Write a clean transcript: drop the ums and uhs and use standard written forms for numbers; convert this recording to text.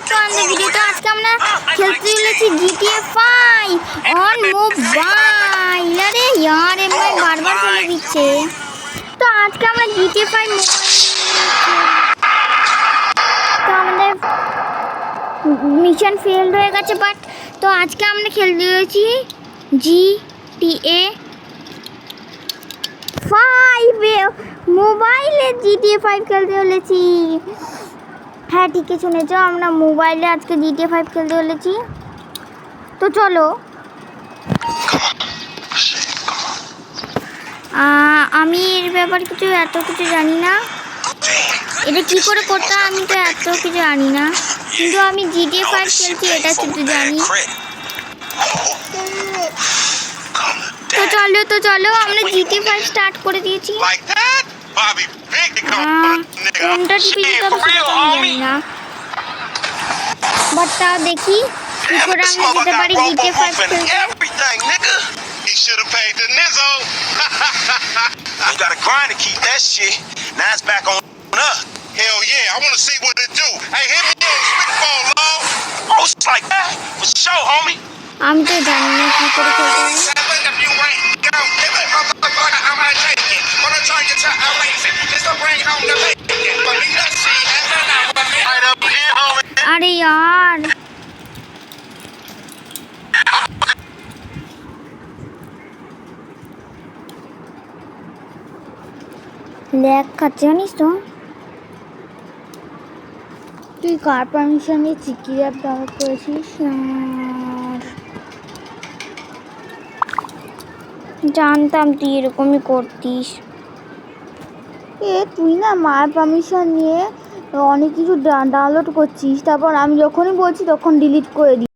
Back to আনদার video. তো আজকে আমরা খেলতে চলেছি GTA 5 অন মোবাইল। আরে यार এমন বারবার বলে দিচ্ছে। তো আজকে আমরা GTA 5 মোবাইল, তো আমাদের মিশন ফেলড হয়ে গেছে, বাট তো আজকে আমরা খেলতে চলেছি GTA 5 মোবাইলে। GTA 5 খেলতে চলেছি। হ্যাঁ ঠিকই শুনেছ, আমরা মোবাইলে আজকে GTA 5 খেলতে চলেছি। তো চলো, আমি এর ব্যাপারে এত কিছু জানি না। এটা কী করে করতে হয় আমি তো এত কিছু জানি না, কিন্তু আমি GTA 5 খেলছি এটা শুধু জানি। তো চলো আমরা GTA 5 স্টার্ট করে দিয়েছি। কোনটা টিপে যেতে হবে সেটা আমি জানি না, বাট তাও দেখি কি করে আমরা যেতে পারি GTA 5 খেলতে। He should have paid the Nizzo. You gotta grind to keep that shit. Now it's back on up. Hell yeah, I wanna see what it do. Hey, hit me in Spitball, love. Oh, it's like that. For sure, homie. আমি তো জানি না কি করে খেলতে হয়। If you ain't gon' give it, motherfucker, I'ma take it. Wanna turn you to a racing. Just to bring home the bacon. But me, let's see. And then I want me right up here, homie. আরে यार lag খাচ্ছে জানিস তো। তুই কার পারমিশনে চিকি app download করেছিস? জানতাম তুই এরকমই করতিস। তুই না মায়ের পারমিশন নিয়ে অনেক কিছু ডাউনলোড করছিস, তারপর আমি যখনই বলছি তখন ডিলিট করে দিই।